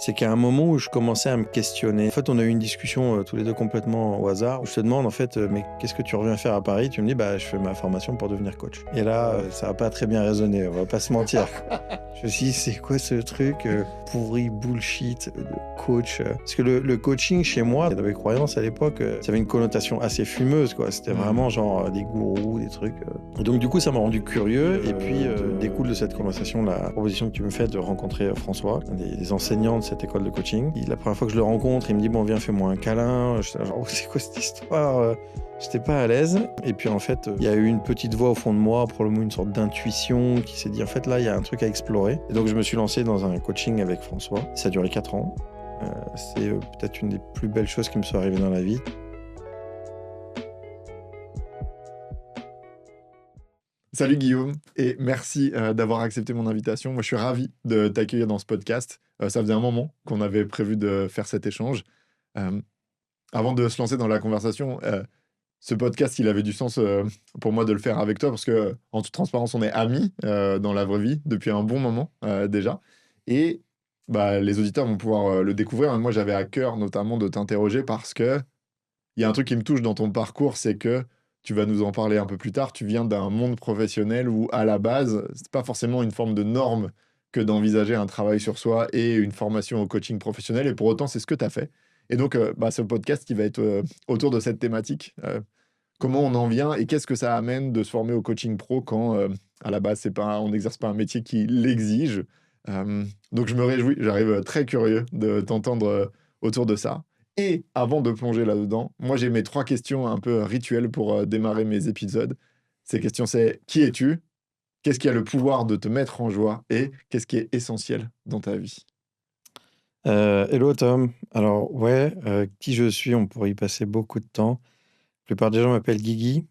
C'est qu'à un moment où je commençais à me questionner, en fait, on a eu une discussion tous les deux complètement au hasard. Où je te demande, en fait, mais qu'est-ce que tu reviens faire à Paris? Tu me dis, bah, je fais ma formation pour devenir coach. Et là, ça n'a pas très bien résonné, on va pas se mentir. Je me suis dit, c'est quoi ce truc pourri, bullshit de coach Parce que le coaching, chez moi, dans mes croyances à l'époque, ça avait une connotation assez fumeuse, quoi. C'était vraiment genre des gourous, des trucs. Et donc, du coup, ça m'a rendu curieux. Et puis, découle de cette conversation la proposition que tu me fais de rencontrer François, un des enseignants de cette école de coaching. La première fois que je le rencontre, il me dit, bon, viens, fais-moi un câlin. Je suis genre, oh, c'est quoi cette histoire J'étais pas à l'aise. Et puis en fait, il y a eu une petite voix au fond de moi, probablement une sorte d'intuition qui s'est dit, en fait, là, il y a un truc à explorer. Et donc, je me suis lancé dans un coaching avec François. Ça a duré 4 ans. C'est peut-être une des plus belles choses qui me sont arrivées dans la vie. Salut Guillaume, et merci d'avoir accepté mon invitation. Moi, je suis ravi de t'accueillir dans ce podcast. Ça faisait un moment qu'on avait prévu de faire cet échange. Euh, Avant de se lancer dans la conversation, ce podcast, il avait du sens pour moi de le faire avec toi parce que, en toute transparence, on est amis dans la vraie vie depuis un bon moment déjà. Et bah, les auditeurs vont pouvoir le découvrir. Moi, j'avais à cœur notamment de t'interroger parce que il y a un truc qui me touche dans ton parcours, c'est que tu vas nous en parler un peu plus tard. Tu viens d'un monde professionnel où, à la base, c'est pas forcément une forme de norme que d'envisager un travail sur soi et une formation au coaching professionnel. Et pour autant, c'est ce que tu as fait. Et donc, ce podcast qui va être autour de cette thématique. Comment on en vient et qu'est-ce que ça amène de se former au coaching pro quand, à la base, on n'exerce pas un métier qui l'exige. Donc, je me réjouis. J'arrive très curieux de t'entendre autour de ça. Et avant de plonger là-dedans, moi j'ai mes 3 questions un peu rituelles pour démarrer mes épisodes. Ces questions, c'est qui es-tu? Qu'est-ce qui a le pouvoir de te mettre en joie? Et qu'est-ce qui est essentiel dans ta vie? Hello Tom. Alors ouais, qui je suis, on pourrait y passer beaucoup de temps. La plupart des gens m'appellent Guigui.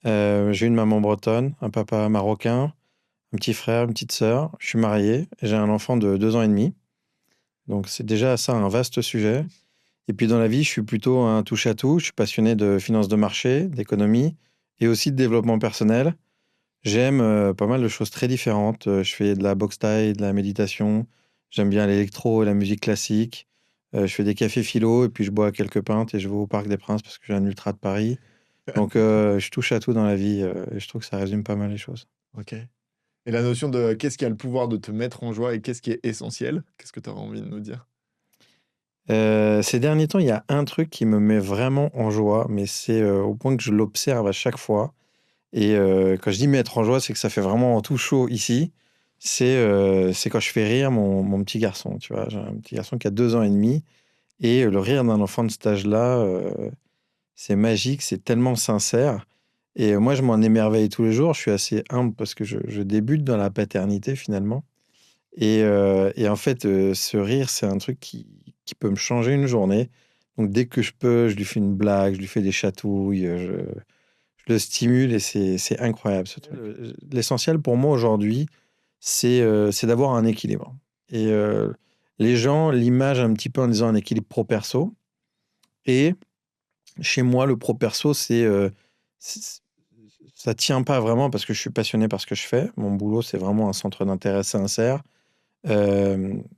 J'ai une maman bretonne, un papa marocain, un petit frère, une petite sœur. Je suis marié et j'ai un enfant de 2 ans et demi. Donc c'est déjà ça un vaste sujet. Et puis dans la vie, je suis plutôt un touche-à-tout. Je suis passionné de finance de marché, d'économie et aussi de développement personnel. J'aime pas mal de choses très différentes. Je fais de la boxe thaï, de la méditation. J'aime bien l'électro et la musique classique. Je fais des cafés philo et puis je bois quelques pintes et je vais au Parc des Princes parce que j'ai un ultra de Paris. Donc je touche à tout dans la vie et je trouve que ça résume pas mal les choses. Ok. Et la notion de qu'est-ce qui a le pouvoir de te mettre en joie et qu'est-ce qui est essentiel? Qu'est-ce que tu auras envie de nous dire? Ces derniers temps, il y a un truc qui me met vraiment en joie, mais c'est au point que je l'observe à chaque fois. Et quand je dis mettre en joie, c'est que ça fait vraiment tout chaud ici. C'est quand je fais rire mon petit garçon, tu vois. J'ai un petit garçon qui a 2 ans et demi. Et le rire d'un enfant de cet âge-là, c'est magique, c'est tellement sincère. Et moi, je m'en émerveille tous les jours. Je suis assez humble parce que je débute dans la paternité finalement. Et en fait, ce rire, c'est un truc qui peut me changer une journée. Donc dès que je peux, je lui fais une blague, je lui fais des chatouilles, je le stimule et c'est incroyable ce truc. L'essentiel pour moi aujourd'hui, c'est d'avoir un équilibre. Et les gens l'imagent un petit peu en disant un équilibre pro-perso. Et chez moi, le pro-perso, c'est- ça tient pas vraiment parce que je suis passionné par ce que je fais. Mon boulot, c'est vraiment un centre d'intérêt sincère.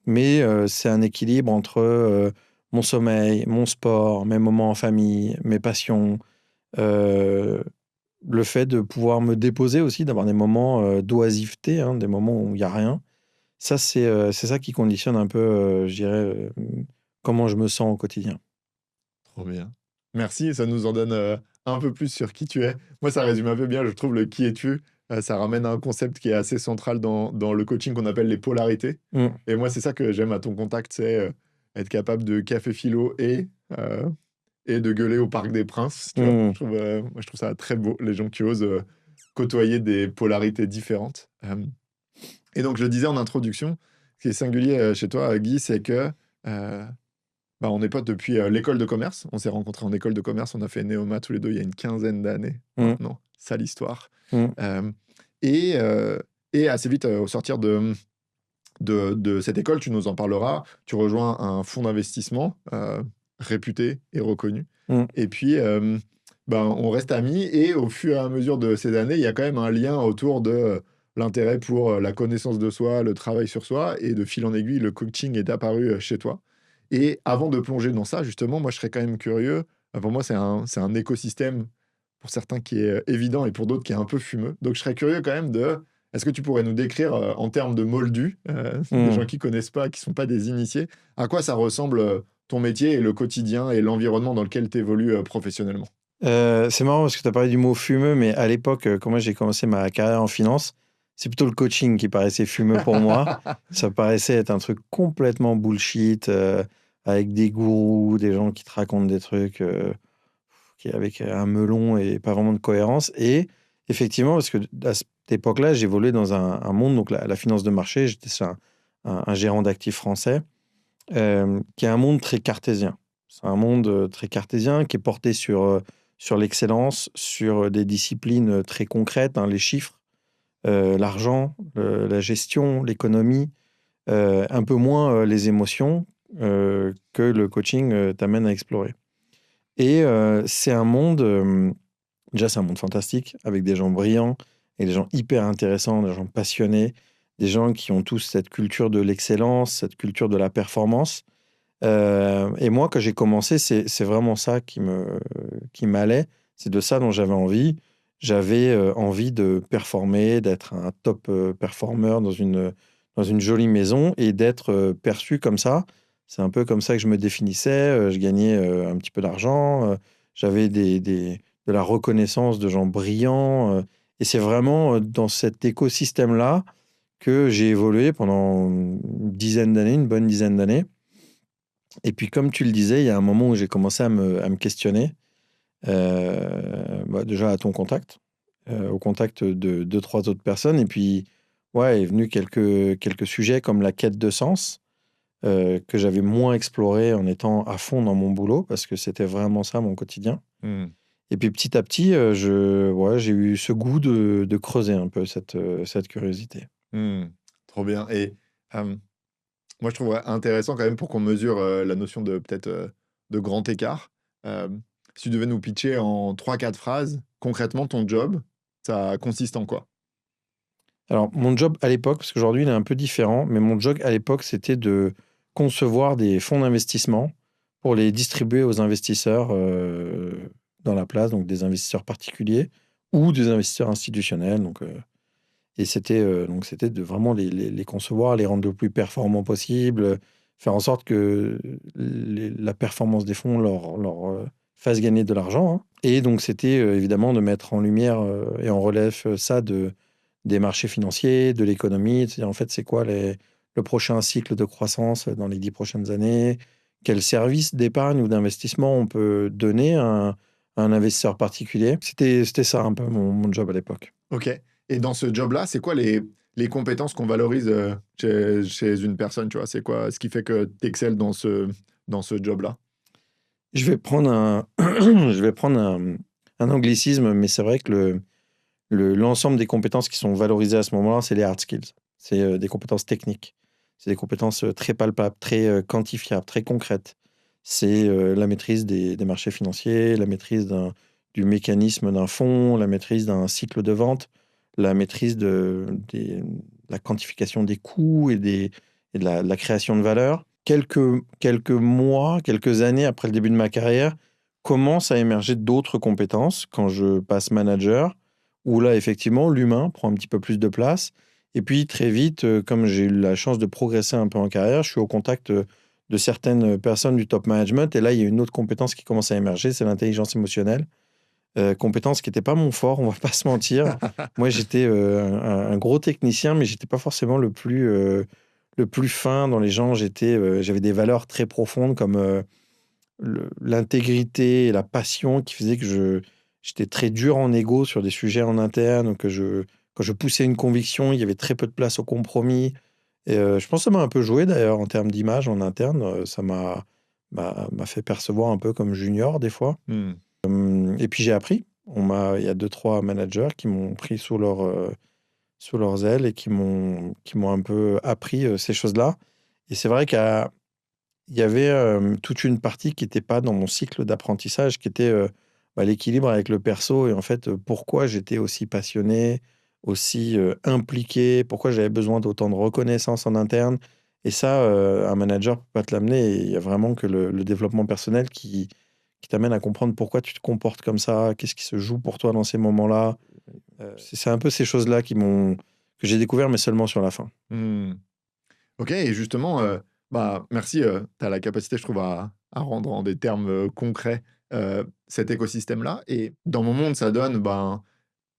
Mais c'est un équilibre entre mon sommeil, mon sport, mes moments en famille, mes passions, euh, le fait de pouvoir me déposer aussi, d'avoir des moments d'oisiveté, hein, des moments où il n'y a rien. Ça, c'est ça qui conditionne un peu, je dirais, comment je me sens au quotidien. Trop bien. Merci, ça nous en donne un peu plus sur qui tu es. Moi, ça résume un peu bien, je trouve, le qui es-tu. Ça ramène à un concept qui est assez central dans le coaching qu'on appelle les polarités. Mm, Et moi, c'est ça que j'aime à ton contact, c'est être capable de café philo et de gueuler au Parc des Princes, tu vois. mm. Moi, je trouve ça très beau, les gens qui osent côtoyer des polarités différentes. Et donc, je le disais en introduction, ce qui est singulier chez toi, Guy, c'est que bah, on est potes depuis l'école de commerce. On s'est rencontrés en école de commerce. On a fait Néoma tous les deux il y a une quinzaine d'années Mm, maintenant. Sale histoire. mm, Euh, et, euh, et assez vite, au sortir de cette école, tu nous en parleras. Tu rejoins un fonds d'investissement réputé et reconnu. mm. Et puis, ben, on reste amis. Et au fur et à mesure de ces années, il y a quand même un lien autour de l'intérêt pour la connaissance de soi, le travail sur soi, et de fil en aiguille, le coaching est apparu chez toi. Et avant de plonger dans ça, justement, moi, je serais quand même curieux. Pour moi, c'est un écosystème, pour certains, qui est évident et pour d'autres qui est un peu fumeux. Donc, je serais curieux quand même de... Est-ce que tu pourrais nous décrire en termes de moldus, des gens Hmm. qui connaissent pas, qui sont pas des initiés, à quoi ça ressemble ton métier et le quotidien et l'environnement dans lequel tu évolues professionnellement? C'est marrant parce que tu as parlé du mot fumeux, mais à l'époque, quand moi j'ai commencé ma carrière en finance, c'est plutôt le coaching qui paraissait fumeux pour moi. Ça paraissait être un truc complètement bullshit, avec des gourous, des gens qui te racontent des trucs avec un melon et pas vraiment de cohérence. Et effectivement, parce que à cette époque-là, j'évoluais dans un monde, donc la finance de marché, j'étais sur un gérant d'actifs français, qui est un monde très cartésien. C'est un monde très cartésien qui est porté sur l'excellence, sur des disciplines très concrètes, hein, les chiffres, l'argent, la gestion, l'économie, un peu moins les émotions que le coaching t'amène à explorer. Et c'est un monde, déjà c'est un monde fantastique, avec des gens brillants, et des gens hyper intéressants, des gens passionnés, des gens qui ont tous cette culture de l'excellence, cette culture de la performance. Et moi, quand j'ai commencé, c'est vraiment ça qui m'allait. C'est de ça dont j'avais envie. J'avais envie de performer, d'être un top performeur dans une jolie maison et d'être perçu comme ça. C'est un peu comme ça que je me définissais. Je gagnais un petit peu d'argent. J'avais de la reconnaissance de gens brillants. Et c'est vraiment dans cet écosystème-là que j'ai évolué pendant une dizaine d'années, une bonne dizaine d'années. Et puis, comme tu le disais, il y a un moment où j'ai commencé à me questionner, déjà à ton contact, au contact de deux, trois autres personnes. Et puis, ouais, est venu quelques sujets comme la quête de sens, que j'avais moins exploré en étant à fond dans mon boulot, parce que c'était vraiment ça mon quotidien. Hmm. Et puis, petit à petit, ouais, j'ai eu ce goût de creuser un peu cette curiosité. Hmm. Trop bien. Et euh, moi, je trouverais intéressant quand même pour qu'on mesure la notion de peut-être de grand écart. Euh, Si tu devais nous pitcher en trois, quatre phrases, concrètement, ton job, ça consiste en quoi? Alors, mon job à l'époque, parce qu'aujourd'hui il est un peu différent, mais mon job à l'époque, c'était de concevoir des fonds d'investissement pour les distribuer aux investisseurs dans la place, donc des investisseurs particuliers ou des investisseurs institutionnels. Et c'était de vraiment les concevoir, les rendre le plus performants possible, faire en sorte que la performance des fonds leur fasse gagner de l'argent, hein. Et donc, c'était évidemment de mettre en lumière et en relève ça des marchés financiers, de l'économie. C'est-à-dire, en fait, c'est quoi le prochain cycle de croissance dans les 10 prochaines années? Quel service d'épargne ou d'investissement on peut donner à un investisseur particulier? C'était ça un peu mon job à l'époque. Ok. Et dans ce job-là, c'est quoi les compétences qu'on valorise chez une personne, tu vois? C'est quoi ce qui fait que tu excelles dans ce job-là? Je vais prendre je vais prendre un anglicisme, mais c'est vrai que l'ensemble des compétences qui sont valorisées à ce moment-là, c'est les hard skills. C'est des compétences techniques. C'est des compétences très palpables, très quantifiables, très concrètes. C'est la maîtrise des marchés financiers, la maîtrise du mécanisme d'un fonds, la maîtrise d'un cycle de vente, la maîtrise la quantification des coûts et de la création de valeur. Quelques mois, quelques années après le début de ma carrière, commencent à émerger d'autres compétences quand je passe manager, où là, effectivement, l'humain prend un petit peu plus de place. Et puis, très vite, comme j'ai eu la chance de progresser un peu en carrière, je suis au contact de certaines personnes du top management. Et là, il y a une autre compétence qui commence à émerger, c'est l'intelligence émotionnelle. Compétence qui n'était pas mon fort, on va pas se mentir. Moi, j'étais un gros technicien, mais j'étais pas forcément le plus fin dans les gens. J'avais des valeurs très profondes comme l'intégrité et la passion qui faisait que j'étais très dur en égo sur des sujets en interne, quand je poussais une conviction, il y avait très peu de place au compromis. Et je pense que ça m'a un peu joué d'ailleurs en termes d'image en interne. Ça m'a fait percevoir un peu comme junior des fois. Hmm. Et puis j'ai appris. Il y a deux, trois managers qui m'ont pris sous leurs ailes et qui m'ont un peu appris ces choses-là. Et c'est vrai qu'il y avait toute une partie qui n'était pas dans mon cycle d'apprentissage, qui était l'équilibre avec le perso et en fait pourquoi j'étais aussi passionné, aussi impliqué, pourquoi j'avais besoin d'autant de reconnaissance en interne. Et ça, un manager peut pas te l'amener. Et il y a vraiment que le développement personnel qui t'amène à comprendre pourquoi tu te comportes comme ça, qu'est-ce qui se joue pour toi dans ces moments-là. C'est un peu ces choses-là que j'ai découvert, mais seulement sur la fin. Hmm. Ok, et justement, merci, tu as la capacité, je trouve, à rendre en des termes concrets cet écosystème-là. Et dans mon monde, ça donne,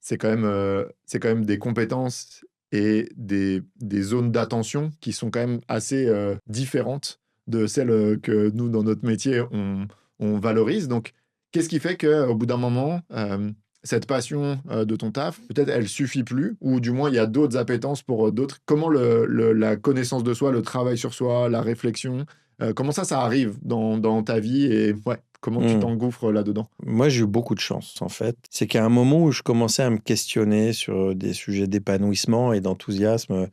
c'est quand même des compétences et des zones d'attention qui sont quand même assez différentes de celles que nous, dans notre métier, on valorise. Donc, qu'est-ce qui fait qu'au bout d'un moment, cette passion de ton taf, peut-être elle suffit plus, ou du moins il y a d'autres appétences pour d'autres. Comment la connaissance de soi, le travail sur soi, la réflexion, comment ça arrive dans ta vie et ouais, comment tu Hmm. t'engouffres là-dedans? Moi, j'ai eu beaucoup de chance, en fait. C'est qu'à un moment où je commençais à me questionner sur des sujets d'épanouissement et d'enthousiasme,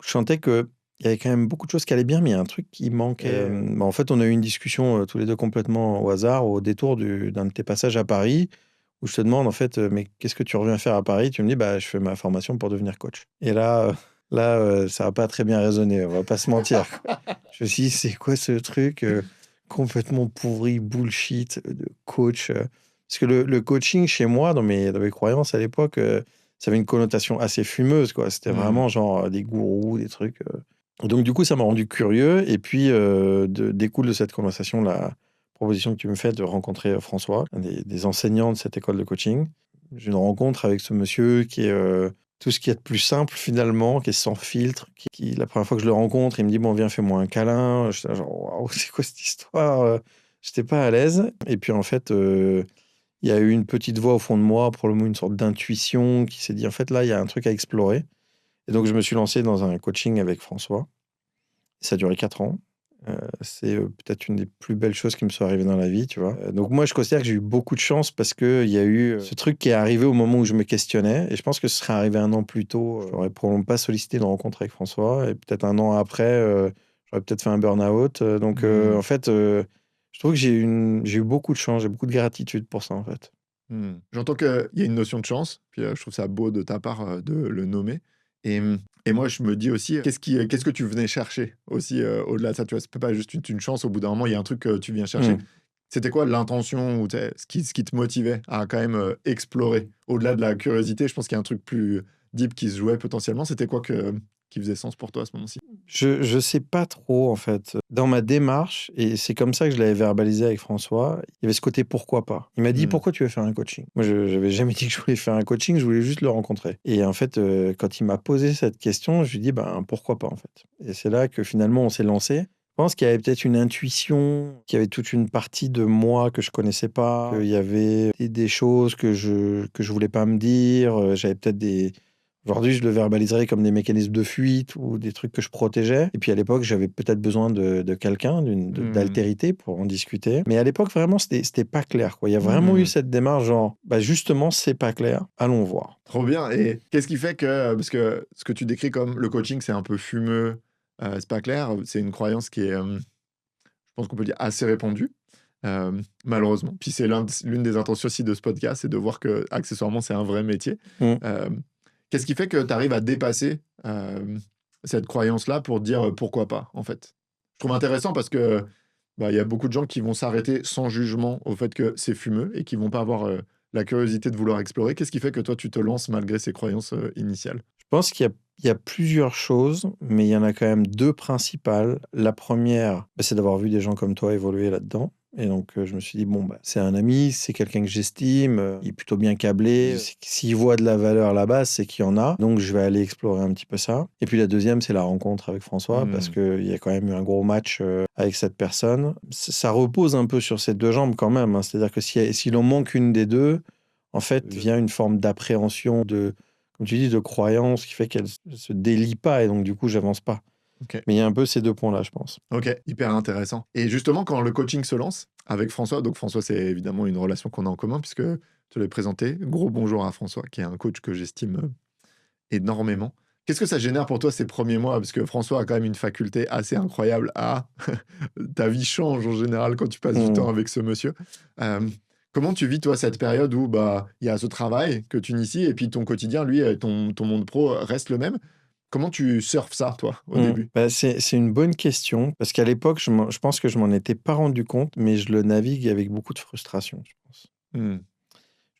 je sentais qu'il y avait quand même beaucoup de choses qui allaient bien, mais il y a un truc qui manquait. En fait, on a eu une discussion tous les deux complètement au hasard, au détour d'un de tes passages à Paris, où je te demande, en fait, mais qu'est-ce que tu reviens faire à Paris? Tu me dis, bah, je fais ma formation pour devenir coach. Et là, ça n'a pas très bien résonné, on va pas se mentir. Je me suis dit, c'est quoi ce truc complètement pourri, bullshit de coach Parce que le coaching chez moi, dans mes croyances à l'époque, ça avait une connotation assez fumeuse, quoi. C'était Hmm. vraiment genre des gourous, des trucs. Donc du coup, ça m'a rendu curieux. Et puis, découle de cette conversation la proposition que tu me fais de rencontrer François, un des enseignants de cette école de coaching. J'ai une rencontre avec ce monsieur qui est tout ce qu'il y a de plus simple finalement, qui est sans filtre. La première fois que je le rencontre, il me dit bon, viens, fais-moi un câlin. J'étais là, genre, waouh, c'est quoi cette histoire? J'étais pas à l'aise. Et puis en fait, il y a eu une petite voix au fond de moi, probablement une sorte d'intuition qui s'est dit en fait là, il y a un truc à explorer. Et donc je me suis lancé dans un coaching avec François. Ça a duré 4 ans. C'est peut-être une des plus belles choses qui me sont arrivées dans la vie, tu vois. Donc moi, je considère que j'ai eu beaucoup de chance parce qu'il y a eu ce truc qui est arrivé au moment où je me questionnais. Et je pense que ce serait arrivé un an plus tôt. J'aurais probablement pas sollicité de rencontre avec François. Et peut-être un an après, j'aurais peut-être fait un burn-out. Donc en Hmm. fait, je trouve que j'ai eu beaucoup de chance. J'ai beaucoup de gratitude pour ça, en fait. J'entends qu'il y a une notion de chance, puis je trouve ça beau de ta part de le nommer. Et moi, je me dis aussi, qu'est-ce que tu venais chercher aussi au-delà de ça, tu vois, c'est pas juste une chance, au bout d'un moment, il y a un truc que tu viens chercher. Hmm. C'était quoi l'intention ou ce qui te motivait à quand même explorer? Au-delà de la curiosité, je pense qu'il y a un truc plus deep qui se jouait potentiellement. C'était quoi qui faisait sens pour toi à ce moment-ci? Je sais pas trop, en fait. Dans ma démarche, et c'est comme ça que je l'avais verbalisé avec François, il y avait ce côté pourquoi pas. Il m'a dit Hmm. pourquoi tu veux faire un coaching. Moi, je n'avais jamais dit que je voulais faire un coaching, je voulais juste le rencontrer. Et en fait, quand il m'a posé cette question, je lui ai dit ben pourquoi pas en fait. Et c'est là que finalement on s'est lancé. Je pense qu'il y avait peut-être une intuition, qu'il y avait toute une partie de moi que je connaissais pas, qu'il y avait des choses que je voulais pas me dire. J'avais peut-être des Aujourd'hui, je le verbaliserais comme des mécanismes de fuite ou des trucs que je protégeais. Et puis à l'époque, j'avais peut-être besoin de quelqu'un, Hmm. d'altérité pour en discuter. Mais à l'époque, vraiment, c'était pas clair, quoi. Il y a vraiment eu Hmm. cette démarche, genre, bah justement, c'est pas clair, allons voir. Trop bien. Et qu'est-ce qui fait que, parce que ce que tu décris comme le coaching, c'est un peu fumeux, c'est pas clair, c'est une croyance qui est, je pense qu'on peut dire, assez répandue, malheureusement. Puis c'est l'une des intentions aussi de ce podcast, c'est de voir que, accessoirement, c'est un vrai métier. Mm. Euh, Qu'est-ce qui fait que tu arrives à dépasser cette croyance-là pour dire pourquoi pas, en fait? Je trouve intéressant parce que il y a beaucoup de gens qui vont s'arrêter sans jugement au fait que c'est fumeux et qui vont pas avoir la curiosité de vouloir explorer. Qu'est-ce qui fait que toi, tu te lances malgré ces croyances initiales? Je pense qu'il y a plusieurs choses, mais il y en a quand même deux principales. La première, bah, c'est d'avoir vu des gens comme toi évoluer là-dedans. Et donc, je me suis dit, bon, bah, c'est un ami, c'est quelqu'un que j'estime, il est plutôt bien câblé. S'il voit de la valeur là-bas, c'est qu'il y en a. Donc, je vais aller explorer un petit peu ça. Et puis, la deuxième, c'est la rencontre avec François, parce Hmm. qu'il y a quand même eu un gros match avec cette personne. Ça repose un peu sur ces deux jambes quand même, hein. C'est-à-dire que si l'on manque une des deux, en fait, vient une forme d'appréhension, comme tu dis, de croyance qui fait qu'elle se délie pas et donc du coup, j'avance pas. Ok. Mais il y a un peu ces deux points-là, je pense. Ok, hyper intéressant. Et justement, quand le coaching se lance avec François, donc François, c'est évidemment une relation qu'on a en commun puisque je te l'ai présenté. Gros bonjour à François, qui est un coach que j'estime énormément. Qu'est-ce que ça génère pour toi ces premiers mois? Parce que François a quand même une faculté assez incroyable à... Ta vie change en général quand tu passes du temps Mmh. avec ce monsieur. Euh, Comment tu vis, toi, cette période où bah il y a ce travail que tu inities et puis ton quotidien, lui, ton monde pro reste le même? Comment tu surfes ça, toi, au début? Bah, c'est une bonne question parce qu'à l'époque, je pense que je m'en étais pas rendu compte, mais je le navigue avec beaucoup de frustration, je pense. Mmh.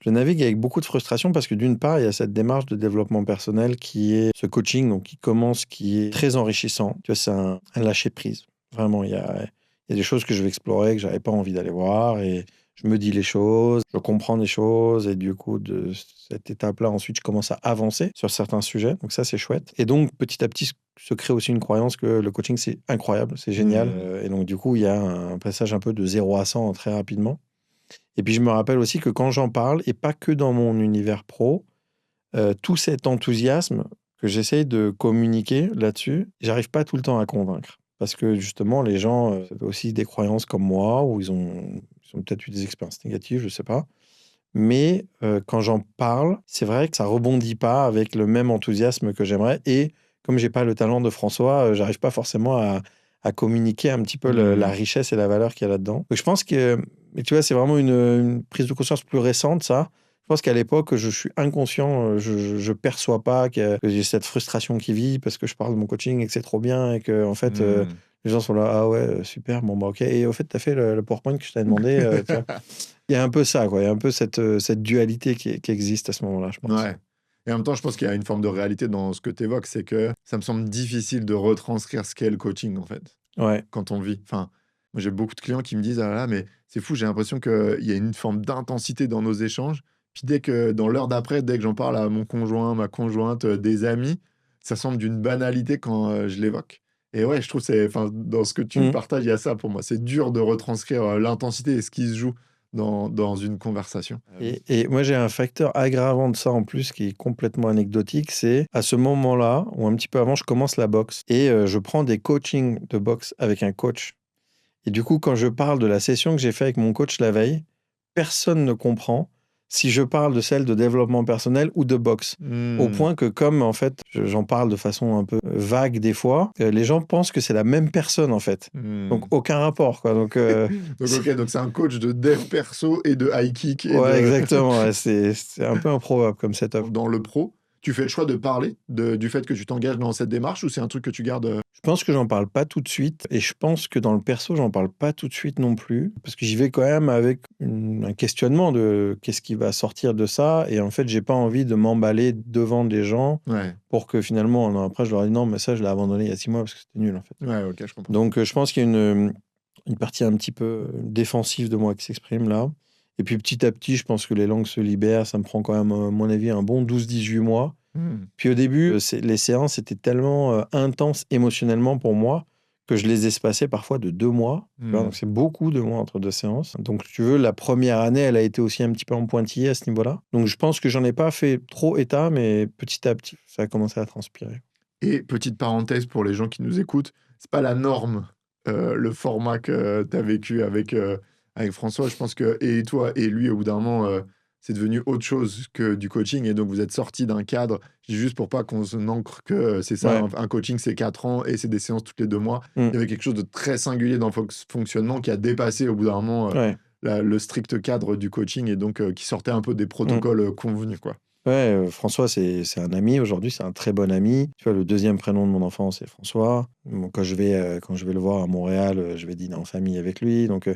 Je le navigue avec beaucoup de frustration parce que d'une part, il y a cette démarche de développement personnel qui est ce coaching, donc qui commence, qui est très enrichissant. Tu vois, c'est un lâcher-prise. Vraiment, il y a des choses que je vais explorer, que j'avais pas envie d'aller voir et je me dis les choses, je comprends les choses et du coup, de cette étape-là, ensuite, je commence à avancer sur certains sujets. Donc ça, c'est chouette. Et donc, petit à petit, se crée aussi une croyance que le coaching, c'est incroyable, c'est génial. Mmh. Et donc, du coup, il y a un passage un peu de 0 à 100 très rapidement. Et puis je me rappelle aussi que quand j'en parle, et pas que dans mon univers pro, tout cet enthousiasme que j'essaye de communiquer là-dessus, j'arrive pas tout le temps à convaincre. Parce que justement, les gens avaient aussi des croyances comme moi, ou ils ont peut-être eu des expériences négatives, je sais pas. Mais quand j'en parle, c'est vrai que ça rebondit pas avec le même enthousiasme que j'aimerais. Et comme j'ai pas le talent de François, j'arrive pas forcément à communiquer un petit peu la Mmh. richesse et la valeur qu'il y a là-dedans. Donc je pense que, mais tu vois, c'est vraiment une prise de conscience plus récente, ça. Je pense qu'à l'époque, je suis inconscient, je perçois pas que j'ai cette frustration qui vit parce que je parle de mon coaching et que c'est trop bien et que en fait, Mmh. les gens sont là, ah ouais, super, bon bah ok. Et au fait, tu as fait le PowerPoint que je t'avais demandé, tu vois. Il y a un peu ça, quoi. Il y a un peu cette dualité qui existe à ce moment-là, je pense. Ouais. Et en même temps, je pense qu'il y a une forme de réalité dans ce que tu évoques, c'est que ça me semble difficile de retranscrire ce qu'est le coaching, en fait, Ouais. quand on le vit. Enfin, moi, j'ai beaucoup de clients qui me disent: «Ah là là, mais c'est fou, j'ai l'impression qu'il y a une forme d'intensité dans nos échanges». Puis dès que dans l'heure d'après, dès que j'en parle à mon conjoint, ma conjointe, des amis, ça semble d'une banalité quand, je l'évoque. Et ouais, je trouve c'est enfin, dans ce que tu me Mmh. partages, il y a ça pour moi. C'est dur de retranscrire, l'intensité et ce qui se joue dans une conversation. Et moi, j'ai un facteur aggravant de ça en plus qui est complètement anecdotique. C'est à ce moment-là, ou un petit peu avant, je commence la boxe et je prends des coachings de boxe avec un coach. Et du coup, quand je parle de la session que j'ai fait avec mon coach la veille, personne ne comprend si je parle de celle de développement personnel ou de boxe. Au Mmh. point que comme en fait, j'en parle de façon un peu vague des fois, les gens pensent que c'est la même personne en fait. Donc Mmh. aucun rapport quoi. Donc Donc OK, donc c'est un coach de dev perso et de high kick et ouais, de exactement. Ouais, c'est un peu improbable comme setup. dans le pro, tu fais le choix de parler du fait que tu t'engages dans cette démarche ou c'est un truc que tu gardes, Je pense que j'en parle pas tout de suite et je pense que dans le perso, j'en parle pas tout de suite non plus parce que j'y vais quand même avec un questionnement de qu'est-ce qui va sortir de ça et en fait, j'ai pas envie de m'emballer devant des gens ouais, pour que finalement, un an après, je leur dis non, mais ça, je l'ai abandonné il y a 6 mois parce que c'était nul en fait. ouais, OK, je comprends. Donc, je pense qu'il y a une partie un petit peu défensive de moi qui s'exprime là. Et puis petit à petit, je pense que les langues se libèrent. Ça me prend quand même, à mon avis, un bon 12-18 mois. Mmh. Puis au début, les séances étaient tellement intenses émotionnellement pour moi que je les espacais parfois de 2 mois. Tu vois, Mmh. donc c'est beaucoup de mois entre deux séances. Donc, si tu veux, la première année, elle a été aussi un petit peu en pointillé à ce niveau-là. Donc, je pense que j'en ai pas fait trop état, mais petit à petit, ça a commencé à transpirer. Et petite parenthèse pour les gens qui nous écoutent, c'est pas la norme, le format que tu as vécu avec François. Je pense que et toi et lui, au bout d'un moment, c'est devenu autre chose que du coaching et donc vous êtes sortis d'un cadre. Je dis juste pour pas qu'on se n'ancre que, c'est ça, Ouais. un coaching, c'est 4 ans et c'est des séances toutes les 2 mois. Mm. Il y avait quelque chose de très singulier dans le fonctionnement qui a dépassé au bout d'un moment, Ouais. le strict cadre du coaching et donc qui sortait un peu des Mm. protocoles, convenus, quoi. Ouais, François, c'est un ami aujourd'hui, c'est un très bon ami. Tu vois, le deuxième prénom de mon enfant, c'est François. Bon, quand je vais le voir à Montréal, je vais dîner en famille avec lui. Donc,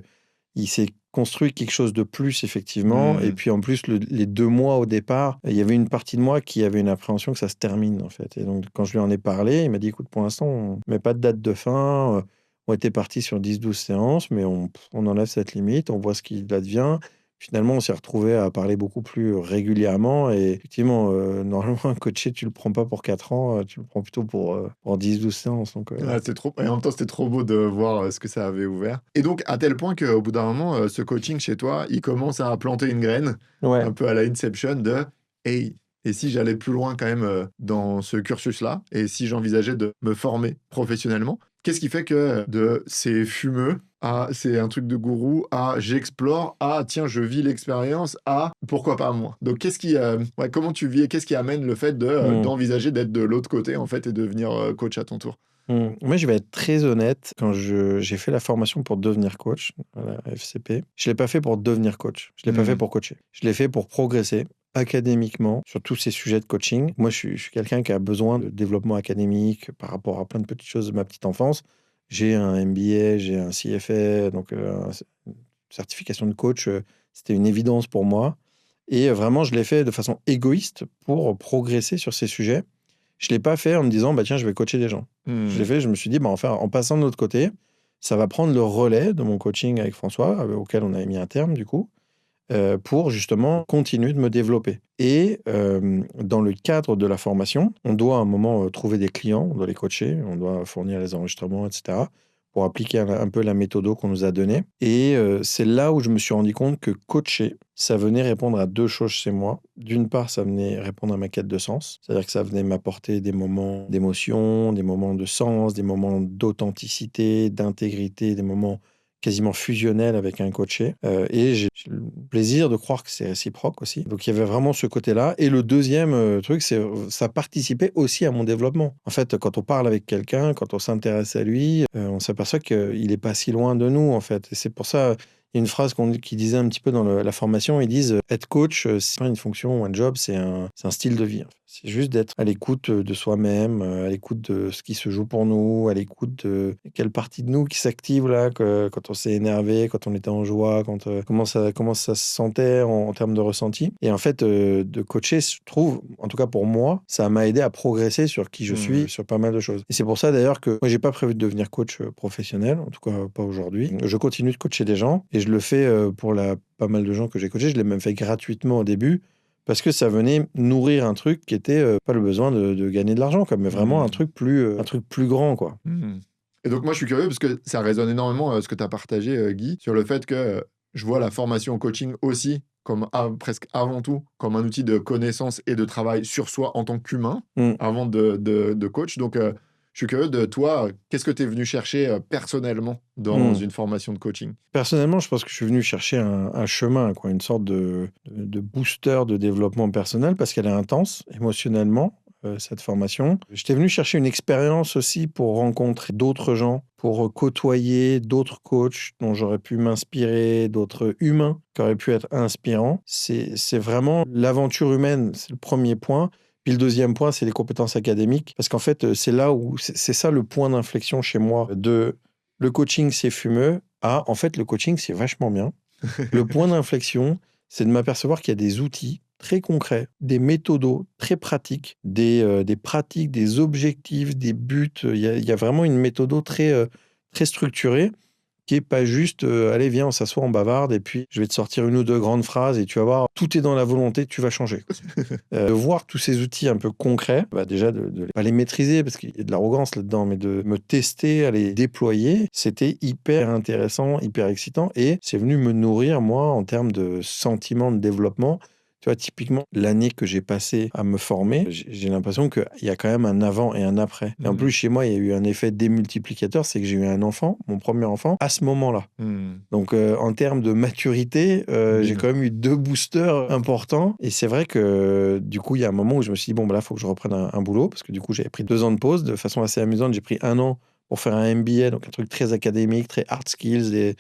il s'est construit quelque chose de plus, effectivement. Et Mmh. puis, en plus, les 2 mois au départ, il y avait une partie de moi qui avait une appréhension que ça se termine, en fait. Et donc, quand je lui en ai parlé, il m'a dit, écoute, pour l'instant, on met pas de date de fin. On était partis sur 10-12 séances, mais on enlève cette limite, on voit ce qu'il advient. Finalement, on s'est retrouvé à parler beaucoup plus régulièrement. Et effectivement, normalement, un coaché, tu le prends pas pour 4 ans, tu le prends plutôt pour 10-12 séances. Donc, Ouais, c'est trop et en même temps, c'était trop beau de voir, ce que ça avait ouvert et donc à tel point qu'au bout d'un moment, ce coaching chez toi, il commence à planter une graine, ouais. un peu à la Inception de: «Hey, et si j'allais plus loin quand même, dans ce cursus-là et si j'envisageais de me former professionnellement?» Qu'est-ce qui fait que de c'est fumeux à c'est un truc de gourou à j'explore à tiens, je vis l'expérience à pourquoi pas moi? Donc qu'est-ce qui, comment tu vis et qu'est-ce qui amène le fait de, Hmm. d'envisager d'être de l'autre côté en fait et devenir, coach à ton tour? Moi, je vais être très honnête. Quand j'ai fait la formation pour devenir coach, à la FCP, je ne l'ai pas fait pour devenir coach. Je ne l'ai pas fait Hmm. pour coacher. Je l'ai fait pour progresser académiquement sur tous ces sujets de coaching. Moi, je suis quelqu'un qui a besoin de développement académique par rapport à plein de petites choses de ma petite enfance. J'ai un MBA, j'ai un CFA, donc une certification de coach, c'était une évidence pour moi. Et vraiment, je l'ai fait de façon égoïste pour progresser sur ces sujets. Je ne l'ai pas fait en me disant, bah, tiens, je vais coacher des gens. Je l'ai Hmm. fait, je me suis dit, bah, enfin, en passant de l'autre côté, ça va prendre le relais de mon coaching avec François, auquel on avait mis un terme, du coup, pour justement continuer de me développer. Et dans le cadre de la formation, on doit à un moment trouver des clients, on doit les coacher, on doit fournir les enregistrements, etc., pour appliquer un peu la méthode qu'on nous a donnée. Et c'est là où je me suis rendu compte que coacher, ça venait répondre à deux choses chez moi. D'une part, ça venait répondre à ma quête de sens, c'est-à-dire que ça venait m'apporter des moments d'émotion, des moments de sens, des moments d'authenticité, d'intégrité, des moments quasiment fusionnel avec un coaché. Et j'ai le plaisir de croire que c'est réciproque aussi. Donc il y avait vraiment ce côté-là. Et le deuxième truc, c'est ça participait aussi à mon développement. En fait, quand on parle avec quelqu'un, quand on s'intéresse à lui, on s'aperçoit qu'il n'est pas si loin de nous, en fait. Et c'est pour ça, il y a une phrase qui disait un petit peu dans la formation, ils disent être coach, c'est pas une fonction ou un job, c'est un style de vie. En fait. C'est juste d'être à l'écoute de soi-même, à l'écoute de ce qui se joue pour nous, à l'écoute de quelle partie de nous qui s'active là, quand on s'est énervé, quand on était en joie, comment ça se sentait en termes de ressenti. Et en fait, de coacher, je trouve, en tout cas pour moi, ça m'a aidé à progresser sur qui je suis, sur pas mal de choses. Et c'est pour ça d'ailleurs que moi, j'ai pas prévu de devenir coach professionnel, en tout cas pas aujourd'hui. Je continue de coacher des gens et je le fais pour pas mal de gens que j'ai coachés. Je l'ai même fait gratuitement au début parce que ça venait nourrir un truc qui était pas le besoin de gagner de l'argent, quoi, mais vraiment Hmm. un truc plus grand, quoi. Hmm. Et donc, moi, je suis curieux parce que ça résonne énormément ce que tu as partagé, Guy, sur le fait que je vois la formation au coaching aussi comme presque avant tout comme un outil de connaissance et de travail sur soi en tant qu'humain Mm. avant de coach. Donc, je suis curieux de toi, qu'est-ce que tu es venu chercher personnellement dans Mm. une formation de coaching? Personnellement, je pense que je suis venu chercher un chemin, quoi, une sorte de booster de développement personnel parce qu'elle est intense émotionnellement, cette formation. J'étais venu chercher une expérience aussi pour rencontrer d'autres gens, pour côtoyer d'autres coachs dont j'aurais pu m'inspirer, d'autres humains qui auraient pu être inspirants. C'est vraiment l'aventure humaine, c'est le premier point. Puis le deuxième point, c'est les compétences académiques. Parce qu'en fait, c'est là où c'est ça le point d'inflexion chez moi de le coaching, c'est fumeux. Ah, en fait, le coaching, c'est vachement bien. Le point d'inflexion, c'est de m'apercevoir qu'il y a des outils très concrets, des méthodos très pratiques, des pratiques, des objectifs, des buts. Il y a vraiment une méthodo très structurée qui est pas juste allez, viens, on s'assoit, on bavarde, et puis je vais te sortir une ou deux grandes phrases, et tu vas voir, tout est dans la volonté, tu vas changer. De voir tous ces outils un peu concrets, bah déjà de pas les maîtriser parce qu'il y a de l'arrogance là-dedans, mais de me tester à les déployer, c'était hyper intéressant, hyper excitant et c'est venu me nourrir, moi, en termes de sentiment de développement. Tu vois, typiquement, l'année que j'ai passée à me former, j'ai l'impression qu'il y a quand même un avant et un après. Et en plus, Hmm. chez moi, il y a eu un effet démultiplicateur, c'est que j'ai eu un enfant, mon premier enfant, à ce moment-là. Hmm. Donc, en termes de maturité, j'ai Bim. quand même eu deux boosters importants. Et c'est vrai que du coup, il y a un moment où je me suis dit, bon, bah là, il faut que je reprenne un boulot. Parce que du coup, j'avais pris 2 ans de pause. De façon assez amusante, j'ai pris 1 an pour faire un MBA, donc un truc très académique, très hard skills et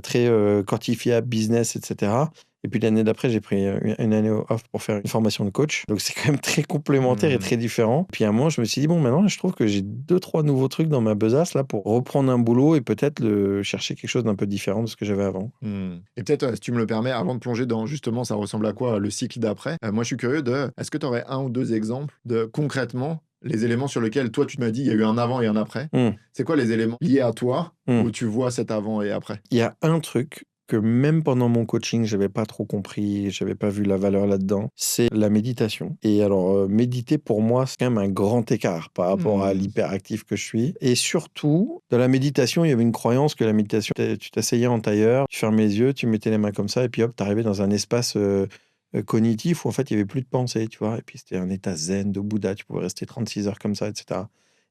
très quantifiable, business, etc. Et puis l'année d'après, j'ai pris une année off pour faire une formation de coach. Donc c'est quand même très complémentaire et Hmm. très différent. Puis à un moment, je me suis dit, bon, maintenant, je trouve que j'ai 2, 3 nouveaux trucs dans ma besace là pour reprendre un boulot et peut-être chercher quelque chose d'un peu différent de ce que j'avais avant. Hmm. Et peut-être, si tu me le permets, avant de plonger dans justement ça ressemble à quoi le cycle d'après, moi je suis curieux est-ce que tu aurais un ou deux exemples de concrètement les éléments sur lesquels toi tu m'as dit il y a eu un avant et un après. Hmm, C'est quoi les éléments liés à toi hmm. où tu vois cet avant et après? Il y a un truc que même pendant mon coaching, j'avais pas trop compris, j'avais pas vu la valeur là-dedans, c'est la méditation. Et alors, méditer pour moi, c'est quand même un grand écart par rapport à Hmm. l'hyperactif que je suis. Et surtout, dans la méditation, il y avait une croyance que la méditation, tu t'asseyais en tailleur, tu fermais les yeux, tu mettais les mains comme ça, et puis hop, t'arrivais dans un espace cognitif où en fait, il y avait plus de pensée, tu vois. Et puis c'était un état zen de Bouddha, tu pouvais rester 36 heures comme ça, etc.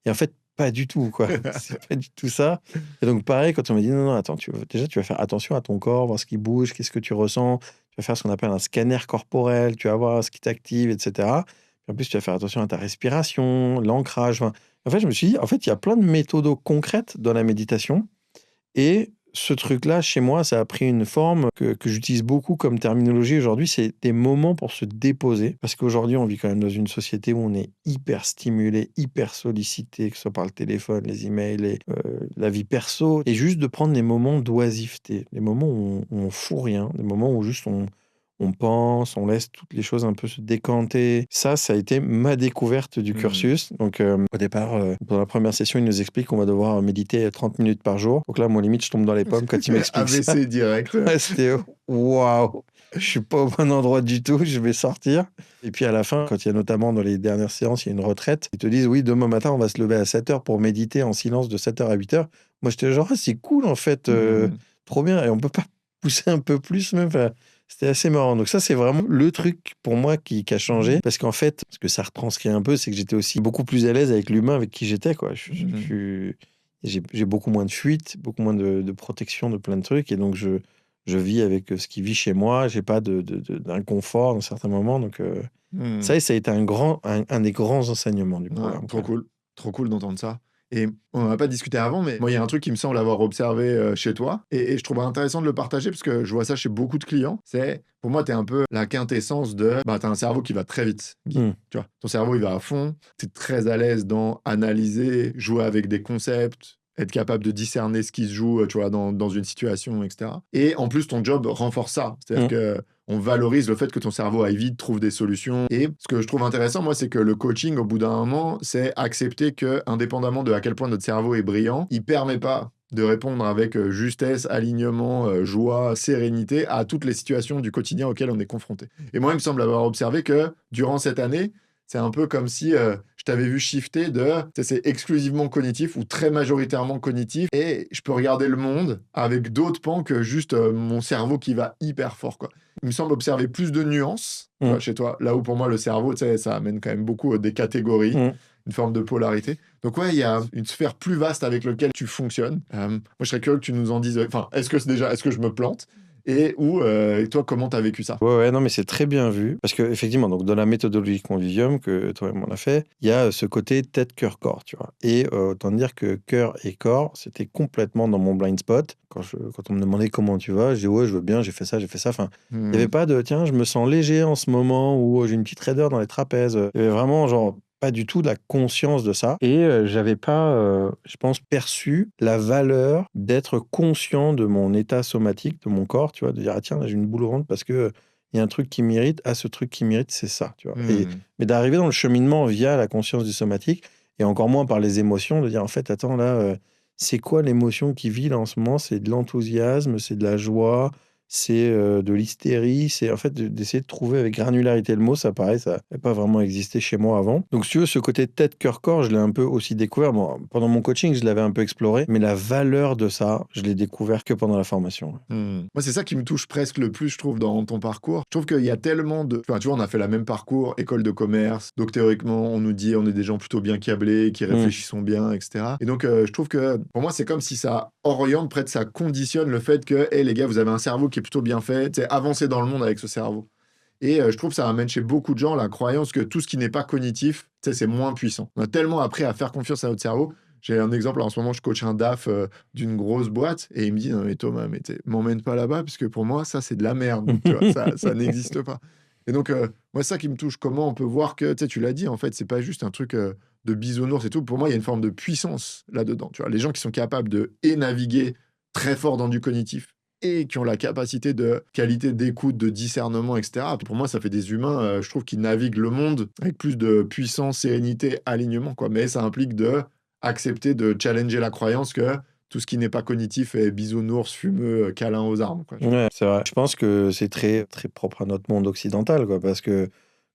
Et en fait, pas du tout, quoi. C'est pas du tout ça. Et donc, pareil, quand on m'a dit, non, non, attends, déjà, tu vas faire attention à ton corps, voir ce qui bouge, qu'est-ce que tu ressens. Tu vas faire ce qu'on appelle un scanner corporel, tu vas voir ce qui t'active, etc. Puis en plus, tu vas faire attention à ta respiration, l'ancrage. Enfin, En fait, je me suis dit, en fait, il y a plein de méthodes concrètes dans la méditation. Et ce truc-là, chez moi, ça a pris une forme que j'utilise beaucoup comme terminologie aujourd'hui. C'est des moments pour se déposer. Parce qu'aujourd'hui, on vit quand même dans une société où on est hyper stimulé, hyper sollicité, que ce soit par le téléphone, les emails, la vie perso. Et juste de prendre des moments d'oisiveté, des moments où on fout rien, des moments où juste on pense, on laisse toutes les choses un peu se décanter. Ça a été ma découverte du cursus. Donc, au départ, pendant la première session, il nous explique qu'on va devoir méditer 30 minutes par jour. Donc là, moi, limite, je tombe dans les pommes quand il m'explique ça. AVC direct. Ouais, c'était waouh, je suis pas au bon endroit du tout, je vais sortir. Et puis à la fin, quand il y a notamment dans les dernières séances, il y a une retraite, ils te disent oui, demain matin, on va se lever à 7h pour méditer en silence de 7h à 8h. Moi, j'étais genre, ah, c'est cool en fait, trop bien. Et on peut pas pousser un peu plus même. Enfin, c'était assez marrant. Donc ça, c'est vraiment le truc pour moi qui a changé. Parce qu'en fait, ce que ça retranscrit un peu, c'est que j'étais aussi beaucoup plus à l'aise avec l'humain avec qui j'étais, quoi. J'ai beaucoup moins de fuite, beaucoup moins de protection de plein de trucs. Et donc, je vis avec ce qui vit chez moi. J'ai pas d'inconfort dans certains moments. Donc, ça a été un des grands enseignements du Ouais, programme. trop cool. Trop cool d'entendre ça. Et on n'en a pas discuté avant, mais moi, il y a un truc qui me semble avoir observé chez toi. Et je trouve intéressant de le partager parce que je vois ça chez beaucoup de clients. C'est, pour moi, tu es un peu la quintessence de. Bah, tu as un cerveau qui va très vite, Guy. Tu vois, ton cerveau, il va à fond. Tu es très à l'aise dans analyser, jouer avec des concepts, être capable de discerner ce qui se joue, tu vois, dans une situation, etc. Et en plus, ton job renforce ça. C'est-à-dire que on valorise le fait que ton cerveau aille vite, trouve des solutions. Et ce que je trouve intéressant, moi, c'est que le coaching, au bout d'un moment, c'est accepter que, indépendamment de à quel point notre cerveau est brillant, il permet pas de répondre avec justesse, alignement, joie, sérénité à toutes les situations du quotidien auxquelles on est confronté. Et moi, il me semble avoir observé que, durant cette année, c'est un peu comme si je t'avais vu shifter c'est exclusivement cognitif ou très majoritairement cognitif et je peux regarder le monde avec d'autres pans que juste mon cerveau qui va hyper fort, quoi. Il me semble observer plus de nuances chez toi, là où pour moi le cerveau, tu sais, ça amène quand même beaucoup des catégories, une forme de polarité. Donc ouais, il y a une sphère plus vaste avec laquelle tu fonctionnes. Moi, je serais curieux que tu nous en dises, enfin, est-ce que je me plante? Et toi, comment tu as vécu ça? Ouais, non, mais c'est très bien vu. Parce qu'effectivement, donc, dans la méthodologie Convivium, que toi-même on a fait, il y a ce côté tête, cœur, corps, tu vois. Et autant dire que cœur et corps, c'était complètement dans mon blind spot. Quand on me demandait comment tu vas, je dis ouais, je veux bien, j'ai fait ça, j'ai fait ça. Enfin, il n'y avait pas de tiens, je me sens léger en ce moment ou j'ai une petite raideur dans les trapèzes. Il y avait vraiment, genre, pas du tout de la conscience de ça. Et j'avais pas, je pense, perçu la valeur d'être conscient de mon état somatique, de mon corps, tu vois, de dire, ah tiens, là, j'ai une boule au ventre parce que il y a un truc qui m'irrite. Ah, ce truc qui m'irrite, c'est ça, tu vois. Mais d'arriver dans le cheminement via la conscience du somatique, et encore moins par les émotions, de dire, en fait, attends, là, c'est quoi l'émotion qui vit là en ce moment? C'est de l'enthousiasme, c'est de la joie, c'est de l'hystérie, c'est en fait d'essayer de trouver avec granularité le mot, ça pareil, ça n'a pas vraiment existé chez moi avant. Donc si tu veux, ce côté tête, cœur, corps, je l'ai un peu aussi découvert. Bon, pendant mon coaching, je l'avais un peu exploré, mais la valeur de ça, je l'ai découvert que pendant la formation. Moi, c'est ça qui me touche presque le plus, je trouve, dans ton parcours. Je trouve qu'il y a tellement de... Enfin, tu vois, on a fait la même parcours, école de commerce, donc théoriquement, on nous dit on est des gens plutôt bien câblés, qui réfléchissent bien, etc. Et donc, je trouve que, pour moi, c'est comme si ça oriente, près de ça conditionne le fait que, hé, les gars, vous avez un cerveau qui est plutôt bien fait, tu sais, avancez dans le monde avec ce cerveau. Et je trouve que ça amène chez beaucoup de gens la croyance que tout ce qui n'est pas cognitif, tu sais, c'est moins puissant. On a tellement appris à faire confiance à notre cerveau. J'ai un exemple, en ce moment, je coach un DAF d'une grosse boîte et il me dit, non mais Thomas, mais m'emmène pas là-bas parce que pour moi, ça, c'est de la merde. Tu vois, ça n'existe pas. Et donc, moi, c'est ça qui me touche. Comment on peut voir que, tu sais, tu l'as dit, en fait, c'est pas juste un truc de bisounours et tout. Pour moi, il y a une forme de puissance là-dedans. Tu vois, les gens qui sont capables de naviguer très fort dans du cognitif et qui ont la capacité de qualité d'écoute, de discernement, etc. Pour moi, ça fait des humains, je trouve, qui naviguent le monde avec plus de puissance, sérénité, alignement, quoi. Mais ça implique de accepter de challenger la croyance que tout ce qui n'est pas cognitif est bisounours, fumeux, câlin aux armes, quoi. Ouais, c'est vrai. Je pense que c'est très, très propre à notre monde occidental, quoi, parce que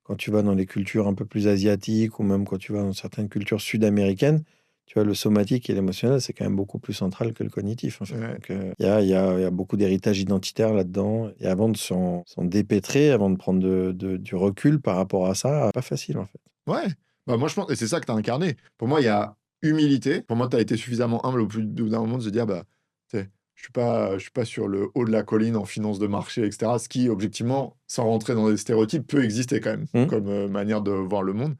quand tu vas dans les cultures un peu plus asiatiques ou même quand tu vas dans certaines cultures sud-américaines, tu vois, le somatique et l'émotionnel, c'est quand même beaucoup plus central que le cognitif, en fait. Ouais. Donc, il y a beaucoup d'héritage identitaire là-dedans. Et avant de s'en dépêtrer, avant de prendre du recul par rapport à ça, pas facile, en fait. Ouais. Bah, moi, je pense, et c'est ça que tu as incarné. Pour moi, il y a humilité. Pour moi, tu as été suffisamment humble au bout d'un moment de se dire, bah, tu sais, je suis pas sur le haut de la colline en finance de marché, etc. Ce qui, objectivement, sans rentrer dans des stéréotypes, peut exister quand même, comme manière de voir le monde.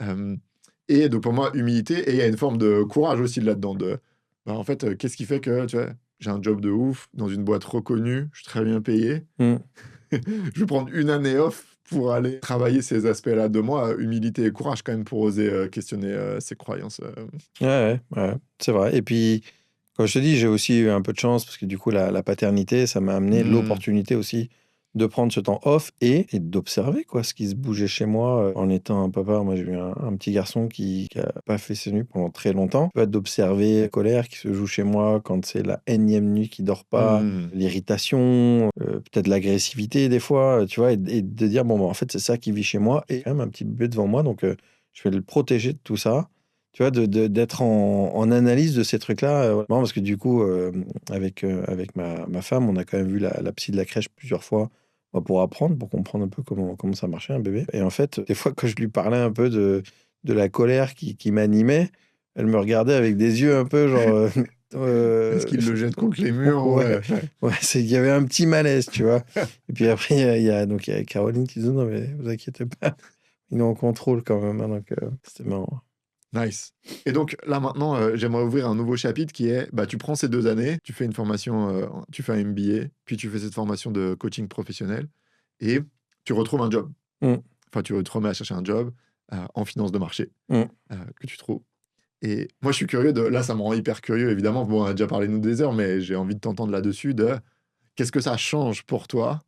Euh, Et donc, pour moi, humilité, et il y a une forme de courage aussi là-dedans. En fait, qu'est-ce qui fait que, tu vois, j'ai un job de ouf, dans une boîte reconnue, je suis très bien payé. Mm. Je vais prendre une année off pour aller travailler ces aspects-là de moi. Humilité et courage, quand même, pour oser questionner ses croyances. Ouais, c'est vrai. Et puis, comme je te dis, j'ai aussi eu un peu de chance parce que du coup, la paternité, ça m'a amené Hmm. l'opportunité aussi de prendre ce temps off et d'observer quoi, ce qui se bougeait chez moi en étant un papa. Moi, j'ai eu un petit garçon qui a pas fait ses nuits pendant très longtemps. Tu vois, d'observer la colère qui se joue chez moi quand c'est la énième nuit qui dort pas, Hmm. l'irritation, peut-être l'agressivité des fois, tu vois, et de dire, bon, bah, en fait, c'est ça qui vit chez moi et quand même un petit bébé devant moi, donc je vais le protéger de tout ça. Tu vois, d'être en analyse de ces trucs-là. Marrant parce que du coup, avec ma femme, on a quand même vu la psy de la crèche plusieurs fois pour apprendre, pour comprendre un peu comment ça marchait un bébé. Et en fait, des fois, quand je lui parlais un peu de la colère qui m'animait, elle me regardait avec des yeux un peu genre... Est-ce qu'il je- le jette contre les murs? ouais, Ouais. ouais, il y avait un petit malaise, tu vois. Et puis après, donc, il y a Caroline qui dit non, mais vous inquiétez pas, il est en contrôle quand même, hein, donc c'était marrant. Nice. Et donc là maintenant, j'aimerais ouvrir un nouveau chapitre qui est, bah, tu prends ces 2 années, tu fais une formation, tu fais un MBA, puis tu fais cette formation de coaching professionnel et tu retrouves un job. Mm, Enfin, tu te remets à chercher un job, en finance de marché, mm. que tu trouves. Et moi, je suis curieux de là, ça me rend hyper curieux évidemment. Bon, on a déjà parlé nous des heures, mais j'ai envie de t'entendre là-dessus de qu'est-ce que ça change pour toi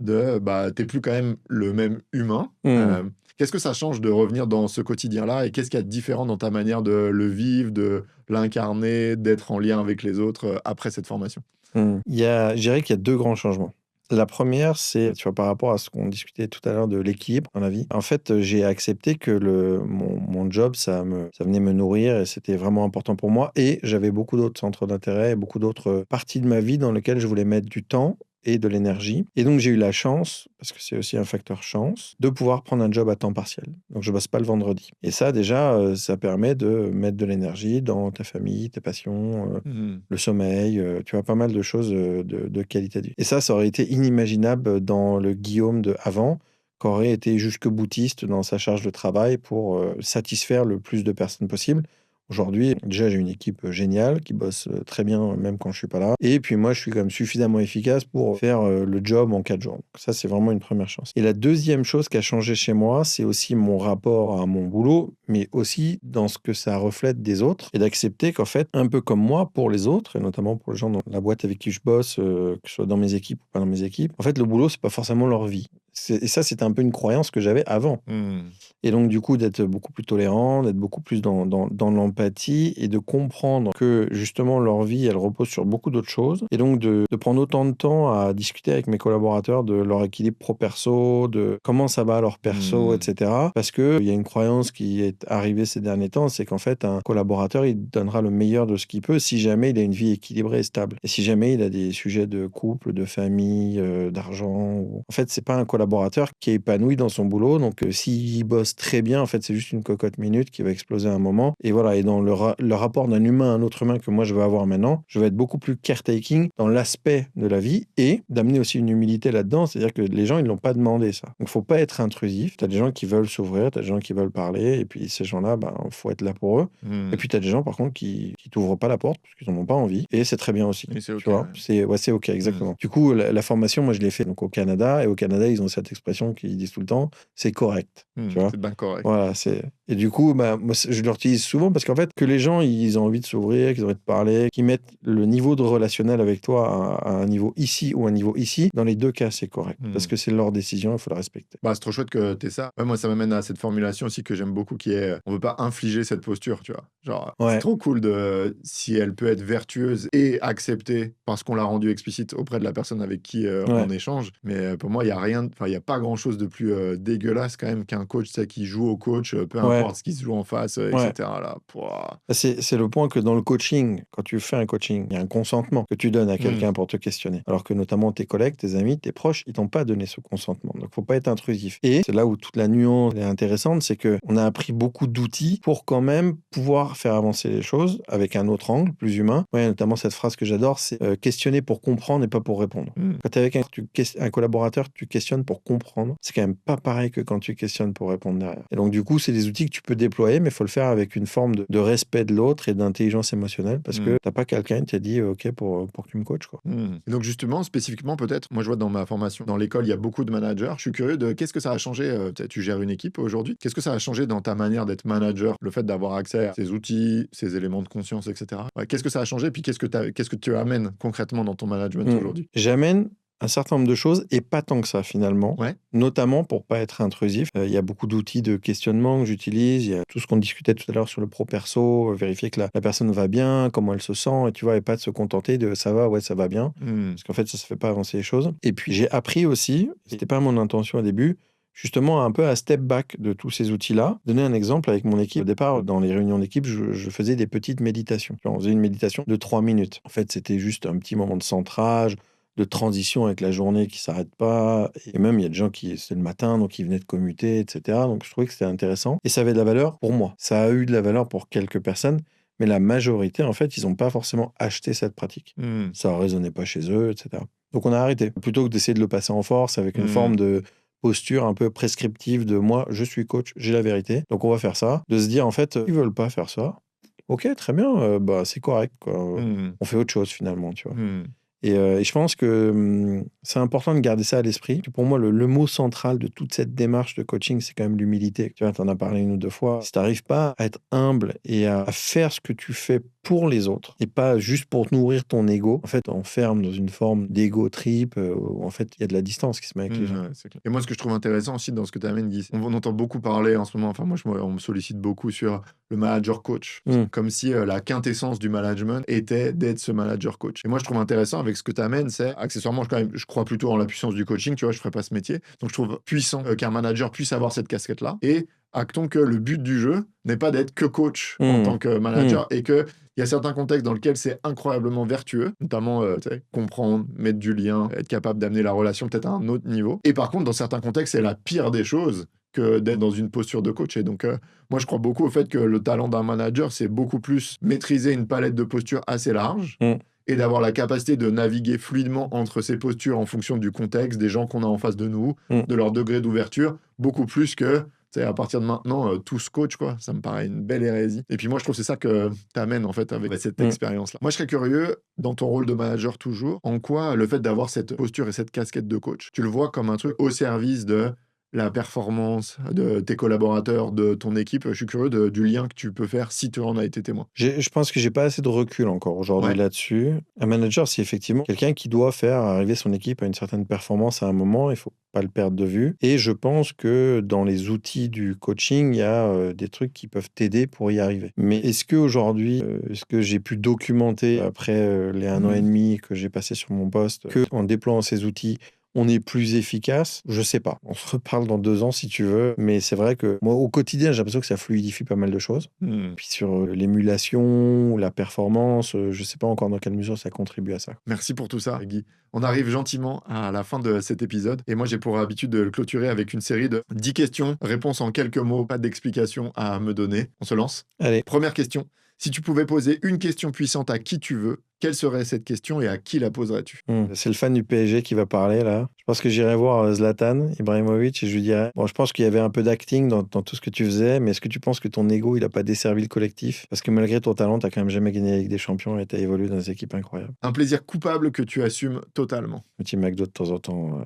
de, bah, tu plus quand même le même humain. Mm. Qu'est-ce que ça change de revenir dans ce quotidien-là et qu'est-ce qu'il y a de différent dans ta manière de le vivre, de l'incarner, d'être en lien avec les autres, après cette formation? Je dirais qu'il y a deux grands changements. La première, c'est, tu vois, par rapport à ce qu'on discutait tout à l'heure de l'équilibre dans la vie. En fait, j'ai accepté que mon job, ça venait me nourrir et c'était vraiment important pour moi. Et j'avais beaucoup d'autres centres d'intérêt et beaucoup d'autres parties de ma vie dans lesquelles je voulais mettre du temps et de l'énergie. Et donc, j'ai eu la chance, parce que c'est aussi un facteur chance, de pouvoir prendre un job à temps partiel. Donc, je bosse pas le vendredi. Et ça, déjà, ça permet de mettre de l'énergie dans ta famille, tes passions, Mmh. le sommeil, tu vois, pas mal de choses de qualité de vie. Et ça aurait été inimaginable dans le Guillaume de avant, qui aurait été jusque boutiste dans sa charge de travail pour satisfaire le plus de personnes possible. Aujourd'hui, déjà, j'ai une équipe géniale qui bosse très bien, même quand je suis pas là. Et puis moi, je suis quand même suffisamment efficace pour faire le job en 4 jours. Donc ça, c'est vraiment une première chance. Et la deuxième chose qui a changé chez moi, c'est aussi mon rapport à mon boulot, mais aussi dans ce que ça reflète des autres, et d'accepter qu'en fait, un peu comme moi, pour les autres, et notamment pour les gens dans la boîte avec qui je bosse, que ce soit dans mes équipes ou pas dans mes équipes, en fait, le boulot, c'est pas forcément leur vie. Et ça, c'était un peu une croyance que j'avais avant. Mmh. Et donc, du coup, d'être beaucoup plus tolérant, d'être beaucoup plus dans l'empathie et de comprendre que justement leur vie, elle repose sur beaucoup d'autres choses. Et donc, de prendre autant de temps à discuter avec mes collaborateurs de leur équilibre pro-perso, de comment ça va leur perso, Mmh. etc. Parce qu'il y a une croyance qui est arrivée ces derniers temps, c'est qu'en fait, un collaborateur, il donnera le meilleur de ce qu'il peut si jamais il a une vie équilibrée et stable. Et si jamais il a des sujets de couple, de famille, d'argent. En fait, c'est pas un collaborateur qui est épanoui dans son boulot. Donc, s'il bosse très bien, en fait, c'est juste une cocotte minute qui va exploser à un moment. Et voilà, et dans le rapport d'un humain à un autre humain que moi, je veux avoir maintenant, je vais être beaucoup plus caretaking dans l'aspect de la vie et d'amener aussi une humilité là-dedans. C'est-à-dire que les gens, ils l'ont pas demandé, ça. Donc, faut pas être intrusif. Tu as des gens qui veulent s'ouvrir, tu as des gens qui veulent parler. Et puis, ces gens-là, ben, faut être là pour eux. Et Mmh. puis, tu as des gens, par contre, qui t'ouvrent pas la porte parce qu'ils en ont pas envie. Et c'est très bien aussi. Et c'est Tu OK, vois, ouais. c'est OK, Mmh. exactement. Du coup, la formation, moi, je l'ai fait donc, au Canada. Et au Canada, ils ont cette expression qu'ils disent tout le temps, c'est correct. Mmh. Tu vois, C'est bien correct. voilà, et du coup, bah, moi, je l'utilise souvent parce qu'en fait, que les gens, ils ont envie de s'ouvrir, qu'ils ont envie de parler, qu'ils mettent le niveau de relationnel avec toi à un niveau ici ou un niveau ici, dans les deux cas, c'est correct. Parce Mmh. que c'est leur décision, il faut la respecter. Bah, c'est trop chouette que tu ça. Ouais, moi, ça m'amène à cette formulation aussi que j'aime beaucoup qui est, on veut pas infliger cette posture, tu vois? Genre, c'est Ouais, trop cool de si elle peut être vertueuse et acceptée parce qu'on l'a rendue explicite auprès de la personne avec qui, on ouais, échange. Mais, pour moi, il y a rien enfin, il y a pas grand-chose de plus, dégueulasse quand même qu'un coach, tu sais, qui joue au coach, peu ouais, importe ce qui se joue en face, et ouais. cetera là. Pouah. C'est le point que dans le coaching, quand tu fais un coaching, il y a un consentement que tu donnes à Mmh. quelqu'un pour te questionner. Alors que notamment tes collègues, tes amis, tes proches, ils t'ont pas donné ce consentement. Donc faut pas être intrusif. Et c'est là où toute la nuance est intéressante, c'est que on a appris beaucoup d'outils pour quand même pouvoir faire avancer les choses avec un autre angle, plus humain. Ouais, notamment cette phrase que j'adore, c'est questionner pour comprendre et pas pour répondre. Mmh. Quand tu es avec un collaborateur, tu questionnes pour comprendre, c'est quand même pas pareil que quand tu questionnes pour répondre derrière. Et donc, du coup, c'est des outils que tu peux déployer, mais il faut le faire avec une forme de respect de l'autre et d'intelligence émotionnelle parce que t'as pas quelqu'un qui t'a dit OK pour que tu me coaches, quoi. Et donc justement, spécifiquement peut-être, moi je vois dans ma formation, dans l'école, il y a beaucoup de managers. Je suis curieux de qu'est-ce que ça a changé, tu gères une équipe aujourd'hui, qu'est-ce que ça a changé dans ta manière d'être manager, le fait d'avoir accès à ces outils, ces éléments de conscience, etc. Ouais, qu'est-ce que ça a changé, puis qu'est-ce que tu amènes concrètement dans ton management aujourd'hui? J'amène un certain nombre de choses et pas tant que ça finalement, Ouais. notamment pour pas être intrusif. Il y a beaucoup d'outils de questionnement que j'utilise, il y a tout ce qu'on discutait tout à l'heure sur le pro-perso, vérifier que la personne va bien, comment elle se sent, et tu vois, et pas de se contenter de ça va, ouais, ça va bien, parce qu'en fait, ça fait pas avancer les choses. Et puis j'ai appris aussi, c'était pas mon intention au début, justement un peu à step back de tous ces outils-là. Donner un exemple avec mon équipe. Au départ, dans les réunions d'équipe, je faisais des petites méditations. On faisait une méditation de 3 minutes. En fait, c'était juste un petit moment de centrage, de transition avec la journée qui s'arrête pas. Et même, il y a des gens qui, c'est le matin, donc ils venaient de commuter, etc. Donc, je trouvais que c'était intéressant. Et ça avait de la valeur pour moi. Ça a eu de la valeur pour quelques personnes, mais la majorité, en fait, ils n'ont pas forcément acheté cette pratique. Ça ne résonnait pas chez eux, etc. Donc, on a arrêté. Plutôt que d'essayer de le passer en force avec une forme de posture un peu prescriptive de moi, je suis coach, j'ai la vérité. Donc, on va faire ça. De se dire, en fait, ils veulent pas faire ça. Ok, très bien, bah, c'est correct, quoi. On fait autre chose, finalement, tu vois. Et je pense que c'est important de garder ça à l'esprit. Pour moi, le mot central de toute cette démarche de coaching, c'est quand même l'humilité. Tu vois, tu en as parlé une ou deux fois. Si tu n'arrives pas à être humble et à faire ce que tu fais pour les autres et pas juste pour nourrir ton ego, en fait, on enferme dans une forme d'ego trip où en fait, il y a de la distance qui se met avec les gens. Ouais, c'est clair. Et moi, ce que je trouve intéressant aussi dans ce que tu amènes, Guy, on entend beaucoup parler en ce moment, enfin moi, on me sollicite beaucoup sur le manager coach, comme si la quintessence du management était d'être ce manager coach. Et moi, je trouve intéressant avec ce que tu amènes, c'est accessoirement, je crois plutôt en la puissance du coaching, tu vois, je ferais pas ce métier. Donc, je trouve puissant qu'un manager puisse avoir cette casquette-là. Et actons que le but du jeu n'est pas d'être que coach en tant que manager et que il y a certains contextes dans lesquels c'est incroyablement vertueux, notamment tu sais, comprendre, mettre du lien, être capable d'amener la relation peut-être à un autre niveau. Et par contre, dans certains contextes, c'est la pire des choses que d'être dans une posture de coach. Et donc, moi, je crois beaucoup au fait que le talent d'un manager, c'est beaucoup plus maîtriser une palette de postures assez large et d'avoir la capacité de naviguer fluidement entre ces postures en fonction du contexte, des gens qu'on a en face de nous, de leur degré d'ouverture, beaucoup plus que à partir de maintenant, tous coach, quoi. Ça me paraît une belle hérésie. Et puis moi, je trouve que c'est ça que tu amènes, en fait, avec cette expérience-là. Moi, je serais curieux, dans ton rôle de manager toujours, en quoi le fait d'avoir cette posture et cette casquette de coach, tu le vois comme un truc au service de la performance de tes collaborateurs, de ton équipe. Je suis curieux du lien que tu peux faire si tu en as été témoin. Je pense que j'ai pas assez de recul encore aujourd'hui là-dessus. Un manager, c'est effectivement quelqu'un qui doit faire arriver son équipe à une certaine performance à un moment. Il faut pas le perdre de vue. Et je pense que dans les outils du coaching, il y a des trucs qui peuvent t'aider pour y arriver. Mais est-ce qu'aujourd'hui, est-ce que j'ai pu documenter après les 1 an et demi que j'ai passé sur mon poste, que en déployant ces outils, on est plus efficace? Je sais pas. On se reparle dans 2 ans si tu veux. Mais c'est vrai que moi, au quotidien, j'ai l'impression que ça fluidifie pas mal de choses. Puis sur l'émulation ou la performance, je sais pas encore dans quelle mesure ça contribue à ça. Merci pour tout ça, Guy. On arrive gentiment à la fin de cet épisode. Et moi, j'ai pour habitude de le clôturer avec une série de 10 questions. Réponse en quelques mots, pas d'explication à me donner. On se lance? Allez. Première question. Si tu pouvais poser une question puissante à qui tu veux, quelle serait cette question et à qui la poserais-tu? C'est le fan du PSG qui va parler là. Je pense que j'irai voir Zlatan Ibrahimovic et je lui dirais, bon, je pense qu'il y avait un peu d'acting dans tout ce que tu faisais, mais est-ce que tu penses que ton ego, il a pas desservi le collectif? Parce que malgré ton talent, tu n'as quand même jamais gagné la Ligue des Champions et tu as évolué dans des équipes incroyables. Un plaisir coupable que tu assumes totalement. Petit McDo de temps en temps,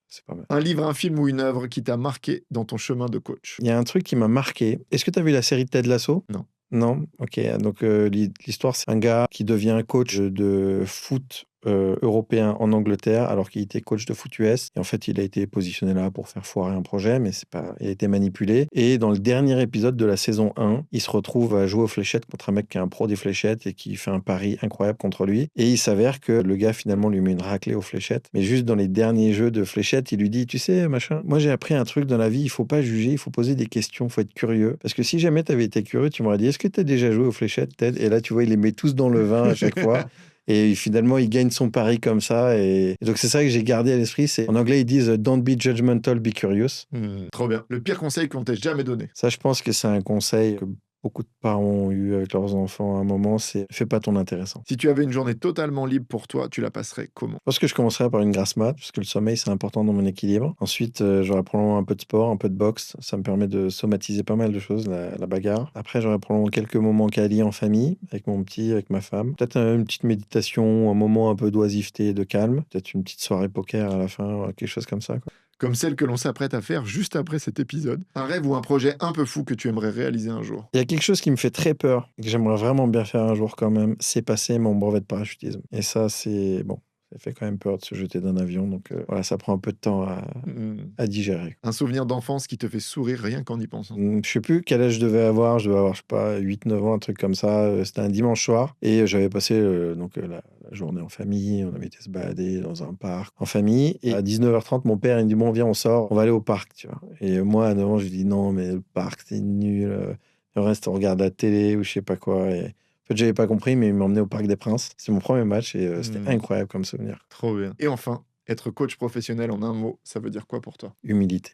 c'est pas mal. Un livre, un film ou une œuvre qui t'a marqué dans ton chemin de coach? Il y a un truc qui m'a marqué. Est-ce que tu as vu la série de Ted Lasso? Non. Non? Ok. Donc, l'histoire, c'est un gars qui devient coach de foot européen en Angleterre alors qu'il était coach de foot US. Et en fait, il a été positionné là pour faire foirer un projet, mais c'est pas... il a été manipulé. Et dans le dernier épisode de la saison 1, il se retrouve à jouer aux fléchettes contre un mec qui est un pro des fléchettes et qui fait un pari incroyable contre lui. Et il s'avère que le gars, finalement, lui met une raclée aux fléchettes. Mais juste dans les derniers jeux de fléchettes, il lui dit, tu sais, machin, moi j'ai appris un truc dans la vie, il faut pas juger, il faut poser des questions, il faut être curieux. Parce que si jamais tu avais été curieux, tu m'aurais dit, est-ce que tu as déjà joué aux fléchettes, Ted? Et là, tu vois, il les met tous dans le vin à chaque fois. Et finalement, il gagne son pari comme ça. Et donc, c'est ça que j'ai gardé à l'esprit. En anglais, ils disent « Don't be judgmental, be curious ». Trop bien. Le pire conseil qu'on t'ait jamais donné? Ça, je pense que c'est un conseil que beaucoup de parents ont eu avec leurs enfants à un moment, c'est fais pas ton intéressant. Si tu avais une journée totalement libre pour toi, tu la passerais comment? Je pense que je commencerai par une grasse mat, parce que le sommeil, c'est important dans mon équilibre. Ensuite, j'aurai probablement un peu de sport, un peu de boxe. Ça me permet de somatiser pas mal de choses, la bagarre. Après, j'aurai probablement quelques moments quali en famille, avec mon petit, avec ma femme. Peut-être une petite méditation, un moment un peu d'oisiveté, de calme. Peut-être une petite soirée poker à la fin, quelque chose comme ça, quoi. Comme celle que l'on s'apprête à faire juste après cet épisode. Un rêve ou un projet un peu fou que tu aimerais réaliser un jour. Il y a quelque chose qui me fait très peur et que j'aimerais vraiment bien faire un jour quand même, c'est passer mon brevet de parachutisme. Et ça, c'est bon, ça fait quand même peur de se jeter d'un avion, donc voilà, ça prend un peu de temps Mmh. à digérer. Un souvenir d'enfance qui te fait sourire rien qu'en y pensant. Je sais plus quel âge je devais avoir, je sais pas, 8 9 ans, un truc comme ça. C'était un dimanche soir et j'avais passé la journée en famille. On avait été se balader dans un parc en famille. Et à 19h30, mon père il me dit bon, viens, on sort, on va aller au parc, tu vois. Et moi, à 9 ans, je lui dis non, mais le parc, c'est nul. Le reste, on regarde la télé ou je sais pas quoi. Et en fait, j'avais pas compris, mais il m'a emmené au Parc des Princes. C'est mon premier match et c'était Mmh. incroyable comme souvenir. Trop bien. Et enfin, être coach professionnel en un mot, ça veut dire quoi pour toi? Humilité.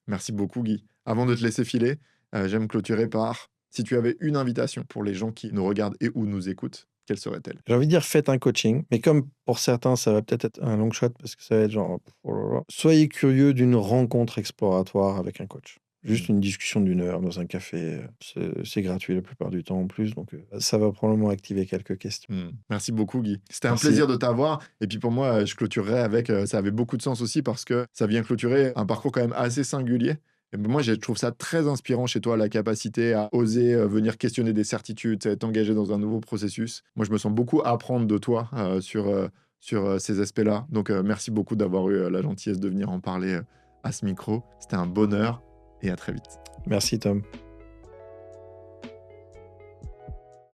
Merci beaucoup Guy. Avant de te laisser filer, j'aime clôturer par si tu avais une invitation pour les gens qui nous regardent et ou nous écoutent, quelle serait-elle? J'ai envie de dire faites un coaching, mais comme pour certains, ça va peut-être être un long shot parce que ça va être genre, oh là là, soyez curieux d'une rencontre exploratoire avec un coach. Juste Mmh. une discussion d'une heure dans un café, c'est gratuit la plupart du temps en plus, donc ça va probablement activer quelques questions. Mmh. Merci beaucoup Guy. C'était un Merci. plaisir de t'avoir et puis pour moi, je clôturerai avec, ça avait beaucoup de sens aussi parce que ça vient clôturer un parcours quand même assez singulier et moi, je trouve ça très inspirant chez toi, la capacité à oser, venir questionner des certitudes, tu sais, t'engager dans un nouveau processus. Moi, je me sens beaucoup apprendre de toi, sur ces aspects-là donc merci beaucoup d'avoir eu, la gentillesse de venir en parler, à ce micro. C'était un bonheur et à très vite. Merci Tom.